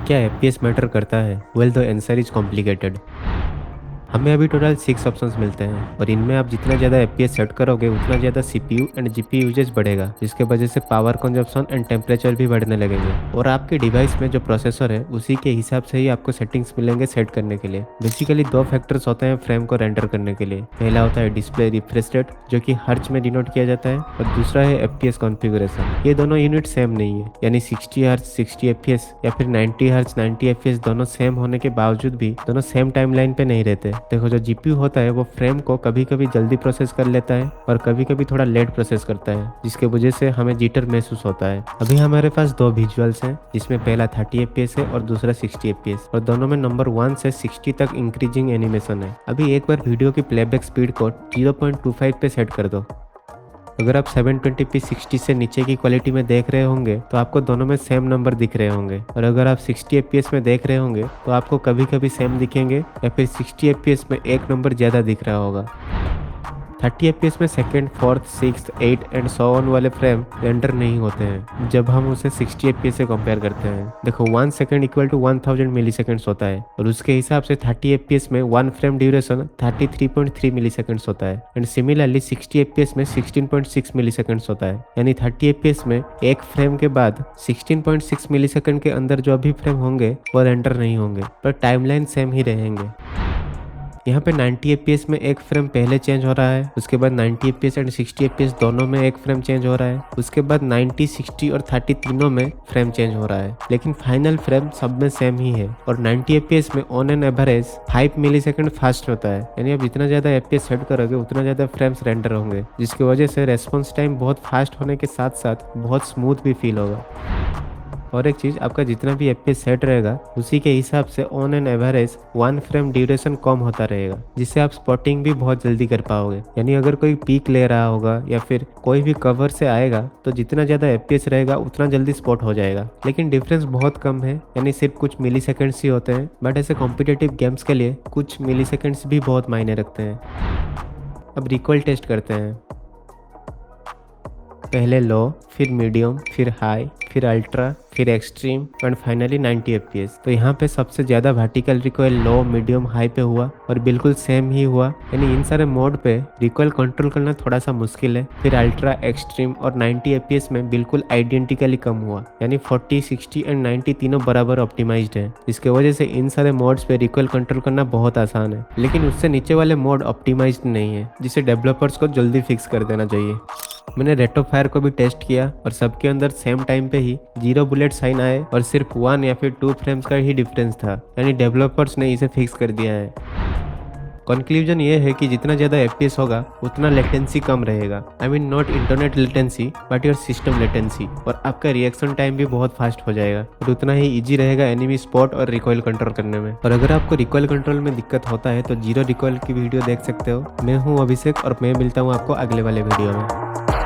क्या FPS matter करता है? Well the answer is complicated. हमें अभी टोटल 6 ऑप्शंस मिलते हैं और इनमें आप जितना ज़्यादा एफपीएस सेट करोगे उतना ज़्यादा सीपीयू एंड जीपीयू यूजेज बढ़ेगा, जिसके वजह से पावर कंजप्शन एंड टेम्परेचर भी बढ़ने लगेंगे। और आपके डिवाइस में जो प्रोसेसर है उसी के हिसाब से ही आपको सेटिंग्स मिलेंगे सेट करने के लिए। बेसिकली दो फैक्टर्स होते हैं फ्रेम को रेंडर करने के लिए। पहला होता है डिस्प्ले रिफ्रेश रेट, जो कि हर्ट्ज में डिनोट किया जाता है, और दूसरा है एफपीएस कॉन्फ़िगरेशन। ये दोनों यूनिट सेम नहीं है, यानी 60 हर्ट्ज 60 एफपीएस या फिर 90 हर्ट्ज 90 एफपीएस दोनों सेम होने के बावजूद भी दोनों सेम टाइमलाइन पे नहीं रहते। देखो, जो जीपीयू होता है वो फ्रेम को कभी कभी जल्दी प्रोसेस कर लेता है और कभी कभी थोड़ा लेट प्रोसेस करता है, जिसके वजह से हमें जिटर महसूस होता है। अभी हमारे पास दो विजुअल्स हैं, जिसमें पहला 30 एफपीएस है और दूसरा 60 एफपीएस, और दोनों में नंबर 1 से 60 तक इंक्रीजिंग एनिमेशन है। अभी एक बार वीडियो की प्लेबैक स्पीड को 0.25 पे सेट कर दो। अगर आप 720p 60 से नीचे की क्वालिटी में देख रहे होंगे तो आपको दोनों में सेम नंबर दिख रहे होंगे, और अगर आप 60 fps में देख रहे होंगे तो आपको कभी कभी सेम दिखेंगे या फिर 60 fps में एक नंबर ज़्यादा दिख रहा होगा। 30 fps में second, fourth, six, 8 and so on वाले फ्रेम रेंडर नहीं होते हैं जब हम उसे 60 fps से कंपेयर करते हैं। देखो, 1 second equal to 1000 milliseconds होता है, और उसके हिसाब से 30 fps में 1 फ्रेम ड्यूरेशन 33.3 मिली सेकेंड्स होता है, एंड सिमिलरली 60 fps में 16.6 मिली सेकेंड्स होता है। यानी 30 fps में एक फ्रेम के बाद 16.6 मिली सेकेंड के अंदर जो भी फ्रेम होंगे वो रेंडर नहीं होंगे, पर टाइमलाइन सेम ही रहेंगे। यहाँ पे 90 fps में एक फ्रेम पहले चेंज हो रहा है, उसके बाद 90 fps एंड 60 fps दोनों में एक फ्रेम चेंज हो रहा है, उसके बाद 90, 60 और 30 तीनों में फ्रेम चेंज हो रहा है, लेकिन फाइनल फ्रेम सब में सेम ही है। और 90 fps में on an average 5 millisecond fast होता है, यानी आप जितना ज़्यादा fps सेट करोगे उतना ज़्यादा फ्रेम्स रेंडर होंगे, जिसकी वजह से रेस्पॉन्स टाइम बहुत फास्ट होने के साथ साथ बहुत स्मूथ भी फील होगा। और एक चीज़, आपका जितना भी एफपीएस सेट रहेगा उसी के हिसाब से on an average 1 frame duration कम होता रहेगा, जिससे आप स्पॉटिंग भी बहुत जल्दी कर पाओगे। यानी अगर कोई पीक ले रहा होगा या फिर कोई भी कवर से आएगा तो जितना ज़्यादा एफपीएस रहेगा उतना जल्दी स्पॉट हो जाएगा, लेकिन डिफरेंस बहुत कम है, यानी सिर्फ कुछ मिली सेकेंड्स ही होते हैं। बट ऐसे कॉम्पिटिटिव गेम्स के लिए कुछ मिली सेकेंड्स भी बहुत मायने रखते हैं। अब रिकॉल टेस्ट करते हैं। पहले लो, फिर मीडियम, फिर हाई, फिर अल्ट्रा, फिर एक्सट्रीम एंड फाइनली 90 एफपीएस। तो यहाँ पे सबसे ज़्यादा वर्टिकल रिकॉइल लो, मीडियम, हाई पे हुआ और बिल्कुल सेम ही हुआ, यानी इन सारे मोड पे रिकॉइल कंट्रोल करना थोड़ा सा मुश्किल है। फिर अल्ट्रा, एक्सट्रीम और 90 एफपीएस में बिल्कुल आइडेंटिकली कम हुआ, यानी 40, 60 एंड 90 तीनों बराबर ऑप्टिमाइज्ड है। इसके वजह से इन सारे मोड्स पे रिकॉइल कंट्रोल करना बहुत आसान है, लेकिन उससे नीचे वाले मोड ऑप्टिमाइज्ड नहीं है, जिसे डेवलपर्स को जल्दी फिक्स कर देना चाहिए। मैंने रेट ऑफ फायर को भी टेस्ट किया और सबके अंदर सेम टाइम पे ही 0 बुलेट साइन आए और सिर्फ 1 या फिर 2 फ्रेम्स का ही डिफरेंस था, यानी डेवलपर्स ने इसे फिक्स कर दिया है। कंक्लूजन ये है कि जितना ज़्यादा एफपीएस होगा उतना लेटेंसी कम रहेगा। I mean not internet latency but your system latency, और आपका रिएक्शन टाइम भी बहुत फास्ट हो जाएगा और उतना ही इजी रहेगा एनिमी स्पॉट और रिकॉइल कंट्रोल करने में। और अगर आपको रिकॉइल कंट्रोल में दिक्कत होता है तो जीरो रिकॉइल की वीडियो देख सकते हो। मैं हूँ अभिषेक और मैं मिलता हूँ आपको अगले वाले वीडियो में।